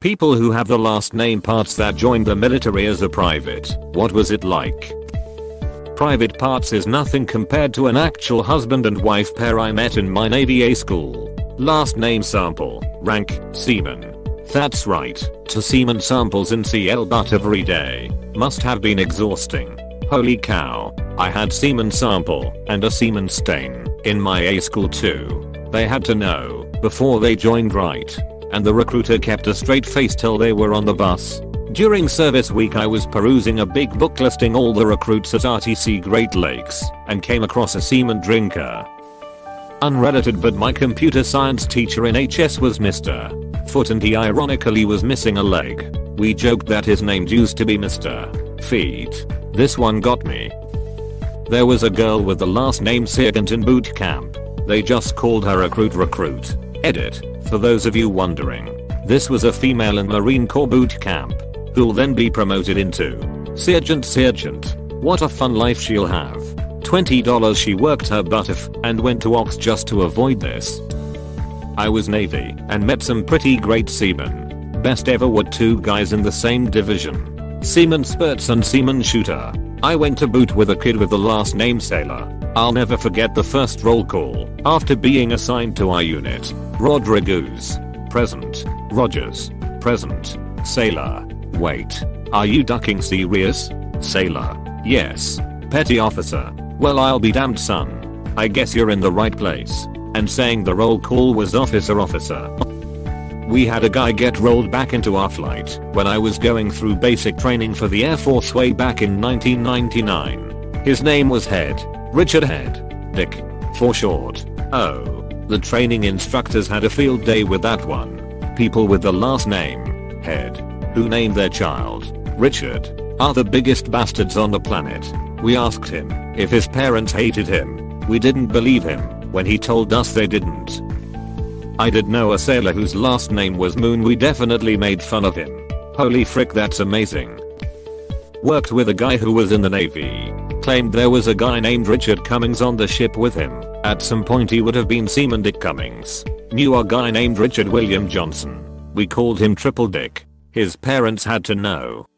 People who have the last name Parts that joined the military as a private. What was it like? Private Parts is nothing compared to an actual husband and wife pair I met in my Navy A school. Last name sample, rank, seaman. That's right, to seaman samples in CL but every day. Must have been exhausting. Holy cow, I had seaman sample and a seaman stain in my A school too. They had to know before they joined, right? And the recruiter kept a straight face till they were on the bus. During service week I was perusing a big book listing all the recruits at RTC Great Lakes and came across a seaman drinker. Unrelated, but my computer science teacher in HS was Mr. Foot and he ironically was missing a leg. We joked that his name used to be Mr. Feet. This one got me. There was a girl with the last name Sergeant in boot camp. They just called her recruit. Edit. For those of you wondering, this was a female in Marine Corps boot camp, who'll then be promoted into Sergeant. What a fun life she'll have. $20 she worked her butt off and went to Ox just to avoid this. I was Navy and met some pretty great seamen. Best ever were two guys in the same division. Seaman Spurts and Seaman Shooter. I went to boot with a kid with the last name Sailor. I'll never forget the first roll call after being assigned to our unit. Rodriguez. Present. Rogers. Present. Sailor. Wait. Are you ducking serious? Sailor. Yes. Petty officer. Well, I'll be damned, son. I guess you're in the right place. And saying the roll call was officer. We had a guy get rolled back into our flight when I was going through basic training for the Air Force way back in 1999. His name was Head. Richard Head. Dick. For short. Oh. The training instructors had a field day with that one. People with the last name Head, who named their child Richard, are the biggest bastards on the planet. We asked him if his parents hated him. We didn't believe him when he told us they didn't. I did know a sailor whose last name was Moon. We definitely made fun of him. Holy frick, that's amazing. Worked with a guy who was in the Navy. Claimed there was a guy named Richard Cummings on the ship with him. At some point he would have been Seaman Dick Cummings. Knew a guy named Richard William Johnson. We called him Triple Dick. His parents had to know.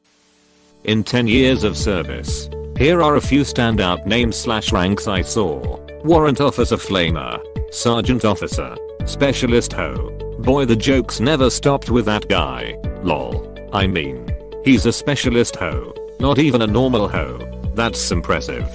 In 10 years of service, here are a few standout names/ranks I saw. Warrant Officer Flamer. Sergeant Officer. Specialist Ho. Boy, the jokes never stopped with that guy. Lol. I mean, he's a Specialist Ho. Not even a normal Ho. That's impressive.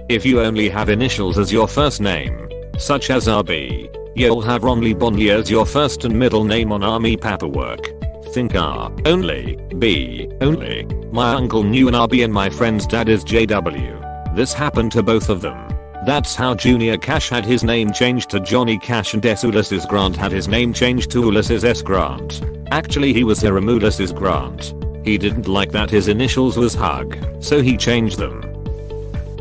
If you only have initials as your first name, such as RB, you'll have Romley Bonley as your first and middle name on army paperwork. Think R only, B only. My uncle knew an RB and my friend's dad is JW. This happened to both of them. That's how Junior Cash had his name changed to Johnny Cash and S. Ulysses Grant had his name changed to Ulysses S. Grant. Actually he was Hiram Ulysses Grant. He didn't like that his initials was Hug, so he changed them.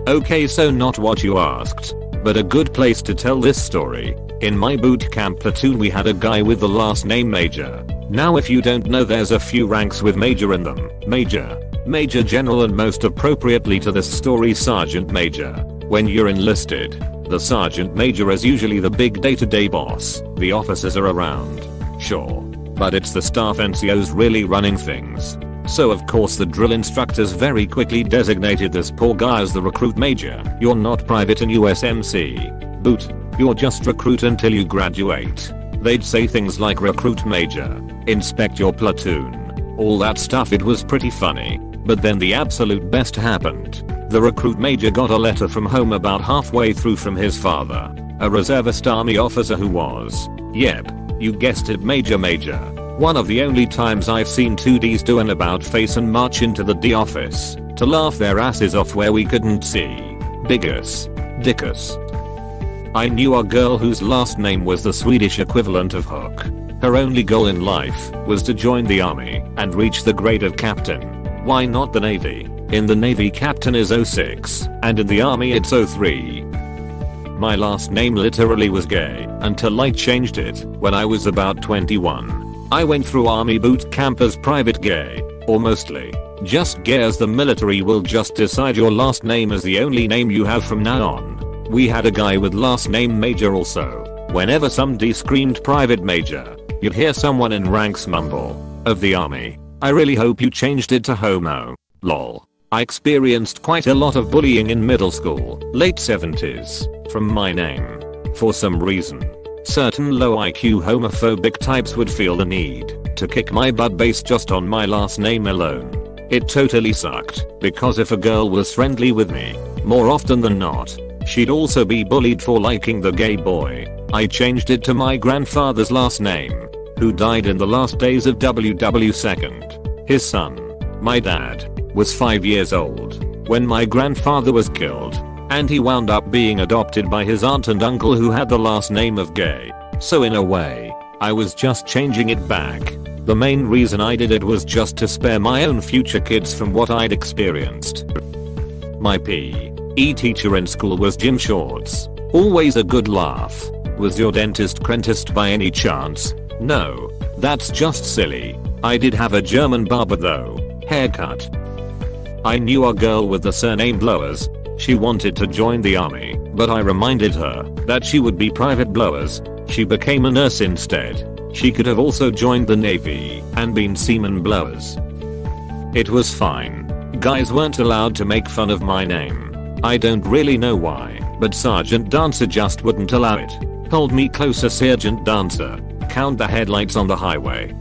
Okay, so not what you asked, but a good place to tell this story. In my boot camp platoon we had a guy with the last name Major. Now if you don't know, there's a few ranks with Major in them. Major, Major General, and most appropriately to this story Sergeant Major. When you're enlisted, the Sergeant Major is usually the big day-to-day boss. The officers are around, sure, but it's the staff NCOs really running things. So of course the drill instructors very quickly designated this poor guy as the recruit major. You're not private in USMC. Boot. You're just recruit until you graduate. They'd say things like recruit major, inspect your platoon, all that stuff. It was pretty funny. But then the absolute best happened. The recruit major got a letter from home about halfway through from his father, a reservist army officer who was, yep, you guessed it, Major. One of the only times I've seen 2Ds do an about face and march into the D office to laugh their asses off where we couldn't see. Biggus. Dickus. I knew a girl whose last name was the Swedish equivalent of Hook. Her only goal in life was to join the army and reach the grade of captain. Why not the Navy? In the Navy captain is 06 and in the army it's 03. My last name literally was Gay until I changed it when I was about 21. I went through army boot camp as Private Gay, or mostly just Gay, as the military will just decide your last name is the only name you have from now on. We had a guy with last name Major also. Whenever some D screamed Private Major, you'd hear someone in ranks mumble, "Of the army. I really hope you changed it to homo. Lol." I experienced quite a lot of bullying in middle school, late 70s, from my name. For some reason, certain low IQ homophobic types would feel the need to kick my butt based just on my last name alone. It totally sucked, because if a girl was friendly with me, more often than not, she'd also be bullied for liking the gay boy. I changed it to my grandfather's last name, who died in the last days of WW2. His son, my dad, was 5 years old when my grandfather was killed, and he wound up being adopted by his aunt and uncle who had the last name of Gay. So in a way, I was just changing it back. The main reason I did it was just to spare my own future kids from what I'd experienced. My PE teacher in school was Jim Shorts. Always a good laugh. Was your dentist Crentist by any chance? No, that's just silly. I did have a German barber though. Haircut. I knew a girl with the surname Blowers. She wanted to join the army, but I reminded her that she would be Private Blowers. She became a nurse instead. She could have also joined the Navy and been Seaman Blowers. It was fine. Guys weren't allowed to make fun of my name. I don't really know why, but Sergeant Dancer just wouldn't allow it. Hold me closer, Sergeant Dancer. Count the headlights on the highway.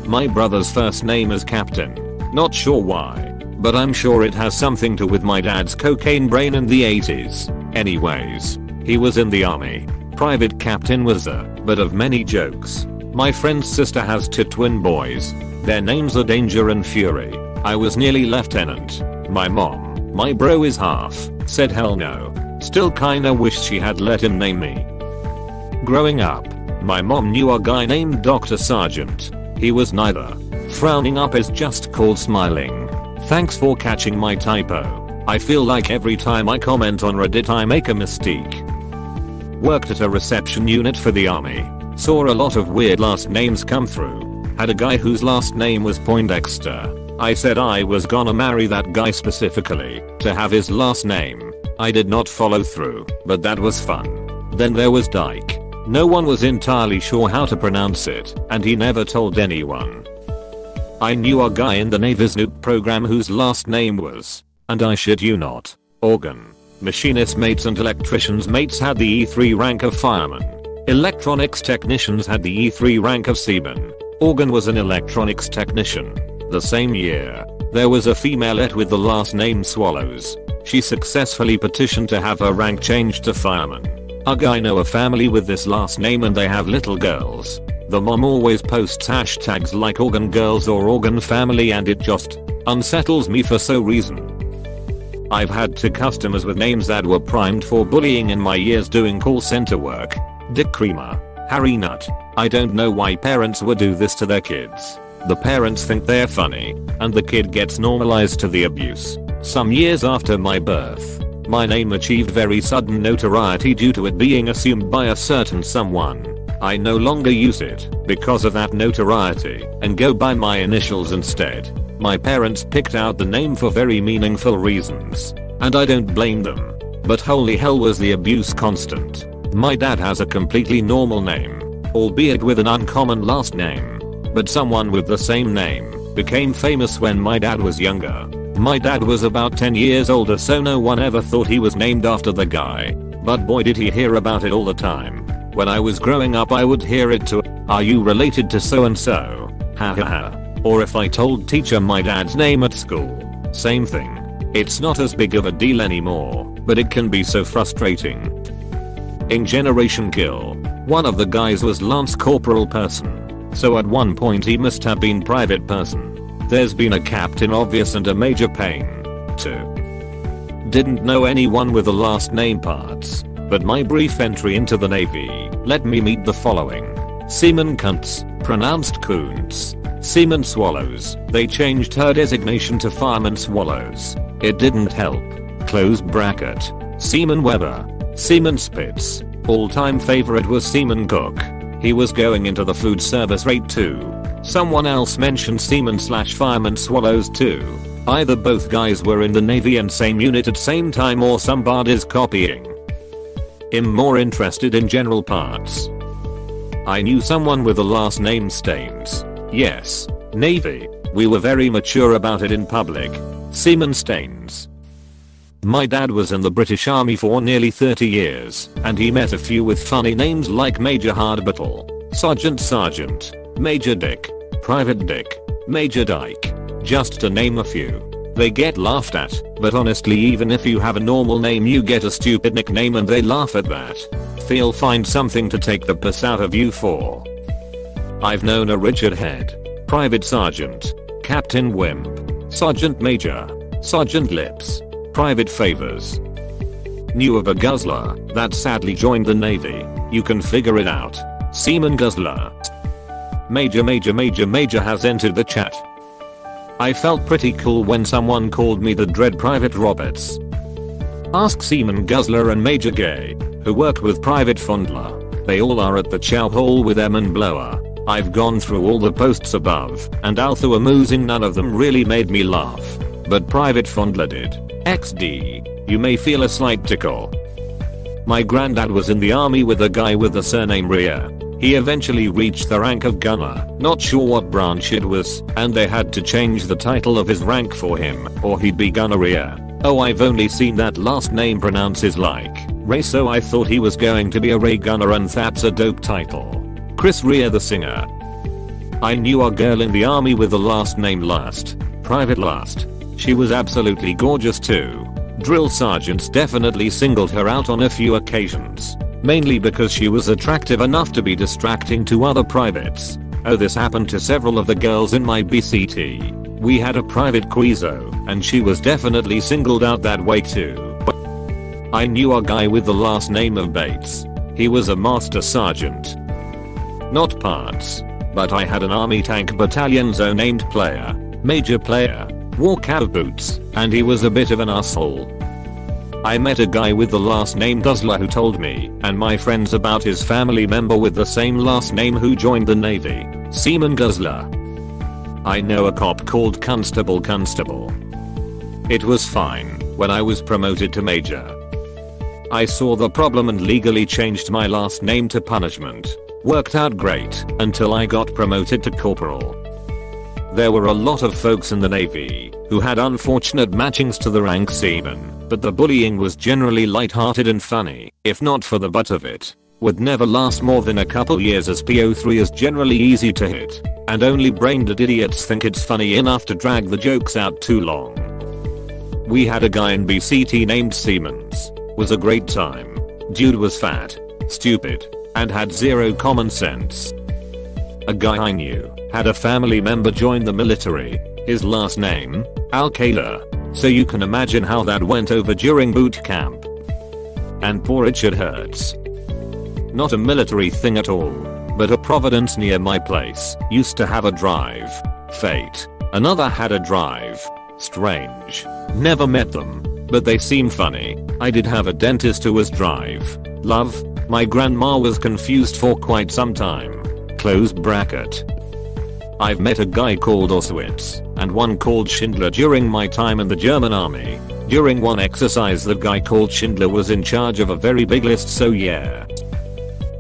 My brother's first name is Captain. Not sure why, but I'm sure it has something to do with my dad's cocaine brain in the 80s. Anyways, he was in the army. Private Captain was a butt of many jokes. My friend's sister has 2 twin boys. Their names are Danger and Fury. I was nearly lieutenant. My mom, my bro is half, said hell no. Still kinda wished she had let him name me. Growing up, my mom knew a guy named Dr. Sargent. He was neither. Frowning up is just called smiling. Thanks for catching my typo. I feel like every time I comment on Reddit I make a mistake. Worked at a reception unit for the army. Saw a lot of weird last names come through. Had a guy whose last name was Poindexter. I said I was gonna marry that guy specifically to have his last name. I did not follow through, but that was fun. Then there was Dyke. No one was entirely sure how to pronounce it, and he never told anyone. I knew a guy in the Navy's nuke program whose last name was, and I shit you not, Organ. Machinist mates and electricians mates had the E3 rank of fireman. Electronics technicians had the E3 rank of seaman. Organ was an electronics technician. The same year, there was a femaleette with the last name Swallows. She successfully petitioned to have her rank changed to fireman. I know a family with this last name and they have little girls. The mom always posts hashtags like Organ Girls or Organ Family and it just unsettles me for some reason. I've had 2 customers with names that were primed for bullying in my years doing call center work. Dick Creamer, Harry Nut. I don't know why parents would do this to their kids. The parents think they're funny, and the kid gets normalized to the abuse. Some years after my birth, my name achieved very sudden notoriety due to it being assumed by a certain someone. I no longer use it because of that notoriety and go by my initials instead. My parents picked out the name for very meaningful reasons, and I don't blame them. But holy hell was the abuse constant. My dad has a completely normal name, albeit with an uncommon last name. But someone with the same name became famous when my dad was younger. My dad was about 10 years older, so no one ever thought he was named after the guy. But boy did he hear about it all the time. When I was growing up I would hear it too. Are you related to so and so? Ha ha ha. Or if I told teacher my dad's name at school. Same thing. It's not as big of a deal anymore, but it can be so frustrating. In Generation Kill, one of the guys was Lance Corporal Person. So at one point he must have been Private Person. There's been a Captain Obvious and a Major Payne, too. Didn't know anyone with the last name parts, but my brief entry into the Navy let me meet the following. Seaman Kuntz, pronounced Kuntz. Seaman Swallows, they changed her designation to Fireman Swallows. It didn't help. Close bracket. Seaman Weber. Seaman Spitz. All-time favorite was Seaman Cook. He was going into the food service rate too. Someone else mentioned Seaman/Fireman Swallows too. Either both guys were in the Navy and same unit at same time or somebody's copying. I'm more interested in general parts. I knew someone with the last name Staines. Yes, Navy. We were very mature about it in public. Seaman Staines. My dad was in the British Army for nearly 30 years, and he met a few with funny names like Major Hardbottle, Sergeant, Major Dick, Private Dick, Major Dyke, just to name a few. They get laughed at, but honestly even if you have a normal name you get a stupid nickname and they laugh at that. They'll find something to take the piss out of you for. I've known a Richard Head, Private Sergeant, Captain Wimp, Sergeant Major, Sergeant Lips, Private Favors. Knew of a guzzler that sadly joined the Navy. You can figure it out. Seaman Guzzler. Major has entered the chat. I felt pretty cool when someone called me the Dread Private Roberts. Ask Seaman Guzzler and Major Gay, who work with Private Fondler. They all are at the chow hole with M and Blower. I've gone through all the posts above, and although amusing none of them really made me laugh. But Private Fondler did. XD. You may feel a slight tickle. My granddad was in the army with a guy with the surname Rhea. He eventually reached the rank of gunner, not sure what branch it was, and they had to change the title of his rank for him, or he'd be Gunneria. Oh, I've only seen that last name pronounces like Ray, so I thought he was going to be a Ray Gunner, and that's a dope title. Chris Rea the singer. I knew a girl in the army with the last name Lust, Private Lust. She was absolutely gorgeous too. Drill sergeants definitely singled her out on a few occasions. Mainly because she was attractive enough to be distracting to other privates. Oh, this happened to several of the girls in my BCT. We had a Private Quizo, and she was definitely singled out that way too. I knew a guy with the last name of Bates. He was a Master Sergeant. Not parts. But I had an Army Tank Battalion Zone named Player, Major Player, wore cow boots, and he was a bit of an asshole. I met a guy with the last name Guzzler who told me and my friends about his family member with the same last name who joined the Navy, Seaman Guzzler. I know a cop called Constable. It was fine when I was promoted to Major. I saw the problem and legally changed my last name to Punishment. Worked out great until I got promoted to Corporal. There were a lot of folks in the Navy who had unfortunate matchings to the rank Seaman, but the bullying was generally light-hearted and funny, if not for the butt of it. Would never last more than a couple years as PO3 is generally easy to hit, and only brain-dead idiots think it's funny enough to drag the jokes out too long. We had a guy in BCT named Siemens. Was a great time. Dude was fat, stupid, and had zero common sense. A guy I knew had a family member join the military. His last name, Al-Qaeda. So you can imagine how that went over during boot camp. And poor Richard Hertz. Not a military thing at all, but a Providence near my place used to have a drive. Fate. Another had a drive. Strange. Never met them, but they seem funny. I did have a dentist who was drive. Love. My grandma was confused for quite some time. Close bracket. I've met a guy called Auschwitz and one called Schindler during my time in the German army. During one exercise the guy called Schindler was in charge of a very big list, so yeah.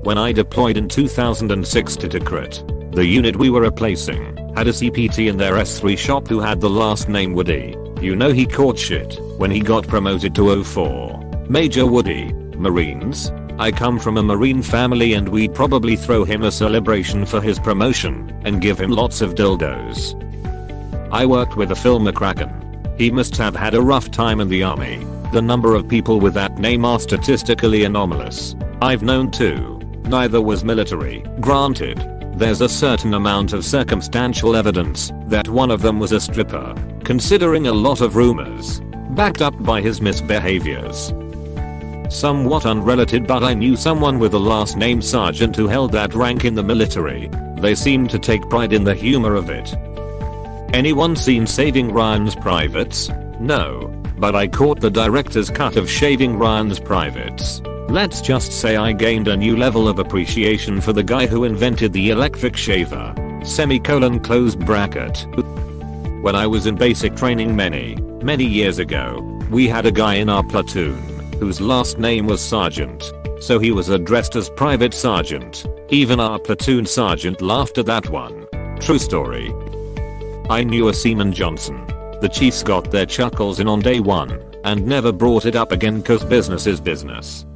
When I deployed in 2006 to Tikrit, the unit we were replacing had a CPT in their S3 shop who had the last name Woody. You know he caught shit when he got promoted to 04. Major Woody, Marines. I come from a Marine family and we'd probably throw him a celebration for his promotion and give him lots of dildos. I worked with a Phil McCracken. He must have had a rough time in the army. The number of people with that name are statistically anomalous. I've known two. Neither was military. Granted, there's a certain amount of circumstantial evidence that one of them was a stripper, considering a lot of rumors, backed up by his misbehaviors. Somewhat unrelated, but I knew someone with the last name Sergeant who held that rank in the military. They seemed to take pride in the humor of it. Anyone seen Saving Ryan's Privates? No, but I caught the director's cut of Shaving Ryan's Privates. Let's just say I gained a new level of appreciation for the guy who invented the electric shaver. Close bracket. When I was in basic training many years ago, we had a guy in our platoon whose last name was Sergeant. so he was addressed as Private Sergeant. Even our platoon sergeant laughed at that one. True story. I knew a Seaman Johnson. The chiefs got their chuckles in on day one and never brought it up again cause business is business.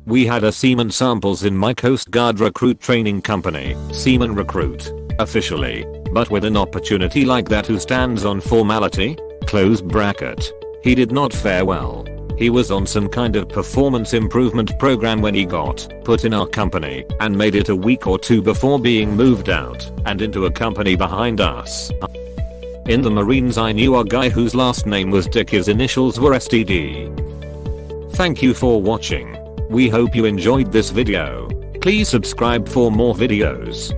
We had a Seaman Samples in my Coast Guard recruit training company, Seaman Recruit, officially, but with an opportunity like that who stands on formality? Close bracket. He did not fare well. He was on some kind of performance improvement program when he got put in our company and made it a week or two before being moved out and into a company behind us. In the Marines I knew a guy whose last name was Dick, his initials were STD. Thank you for watching. We hope you enjoyed this video. Please subscribe for more videos.